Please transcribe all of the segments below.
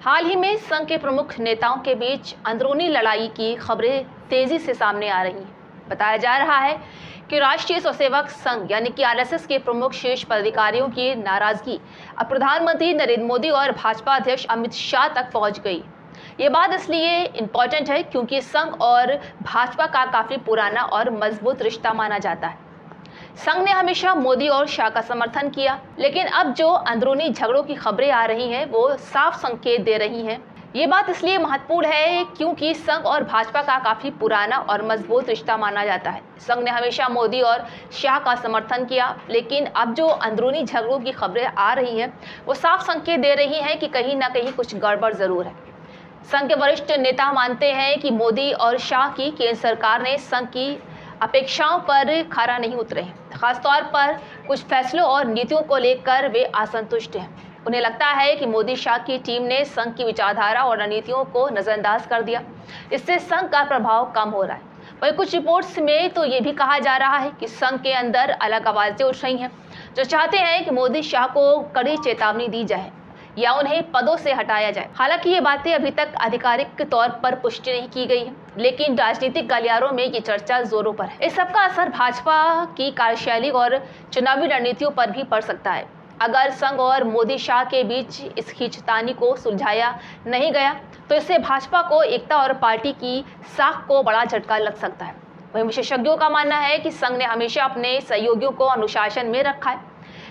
हाल ही में संघ के प्रमुख नेताओं के बीच अंदरूनी लड़ाई की खबरें तेजी से सामने आ रही हैं। बताया जा रहा है कि राष्ट्रीय स्वयंसेवक संघ यानी कि आरएसएस के प्रमुख शीर्ष पदाधिकारियों की नाराजगी अब प्रधानमंत्री नरेंद्र मोदी और भाजपा अध्यक्ष अमित शाह तक पहुंच गई। ये बात इसलिए इम्पोर्टेंट है क्योंकि संघ और भाजपा का काफी पुराना और मजबूत रिश्ता माना जाता है। संघ ने हमेशा मोदी और शाह का समर्थन किया, लेकिन अब जो अंदरूनी झगड़ों की खबरें आ रही हैं वो साफ संकेत दे रही हैं। ये बात इसलिए महत्वपूर्ण है क्योंकि संघ और भाजपा का काफी पुराना और मजबूत रिश्ता माना जाता है। संघ ने हमेशा मोदी और शाह का समर्थन किया, लेकिन अब जो अंदरूनी झगड़ों की खबरें आ रही हैं वो साफ संकेत दे रही हैं कि कहीं ना कहीं कुछ गड़बड़ जरूर है। संघ के वरिष्ठ नेता मानते हैं कि मोदी और शाह की केंद्र सरकार ने संघ की अपेक्षाओं पर खरा नहीं उतरे हैं। खासतौर पर कुछ फैसलों और नीतियों को लेकर वे असंतुष्ट हैं। उन्हें लगता है कि मोदी शाह की टीम ने संघ की विचारधारा और रणनीतियों को नजरअंदाज कर दिया। इससे संघ का प्रभाव कम हो रहा है। वहीं कुछ रिपोर्ट्स में तो ये भी कहा जा रहा है कि संघ के अंदर अलग आवाजें उठ रही हैं जो चाहते हैं कि मोदी शाह को कड़ी चेतावनी दी जाए या उन्हें पदों से हटाया जाए। हालांकि ये बातें अभी तक आधिकारिक तौर पर पुष्टि नहीं की गई है, लेकिन राजनीतिक गलियारों में ये चर्चा जोरों पर है। इस सबका असर भाजपा की कार्यशैली और चुनावी रणनीतियों पर भी पड़ सकता है। अगर संघ और मोदी शाह के बीच इस खींचतानी को सुलझाया नहीं गया तो इससे भाजपा को एकता और पार्टी की साख को बड़ा झटका लग सकता है। वहीं विशेषज्ञों का मानना है कि संघ ने हमेशा अपने सहयोगियों को अनुशासन में रखा है,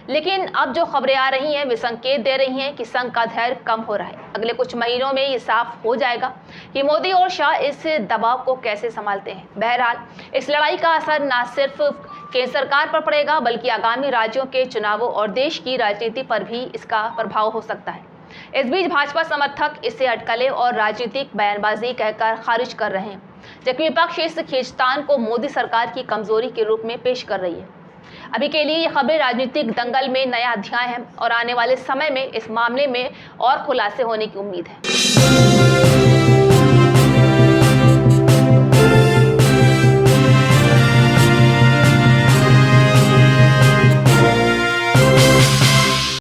लेकिन अब जो खबरें आ रही हैं वे संकेत दे रही हैं कि संघ का धैर्य कम हो रहा है। अगले कुछ महीनों में ये साफ हो जाएगा कि मोदी और शाह इस दबाव को कैसे संभालते हैं। बहरहाल इस लड़ाई का असर न सिर्फ केंद्र सरकार पर पड़ेगा बल्कि आगामी राज्यों के चुनावों और देश की राजनीति पर भी इसका प्रभाव हो सकता है। इस बीच भाजपा समर्थक इसे अटकलें और राजनीतिक बयानबाजी कहकर खारिज कर रहे हैं, जबकि विपक्ष इस खींचतान को मोदी सरकार की कमजोरी के रूप में पेश कर रही है। अभी के लिए ये खबरें राजनीतिक दंगल में नया अध्याय है और आने वाले समय में इस मामले में और खुलासे होने की उम्मीद है।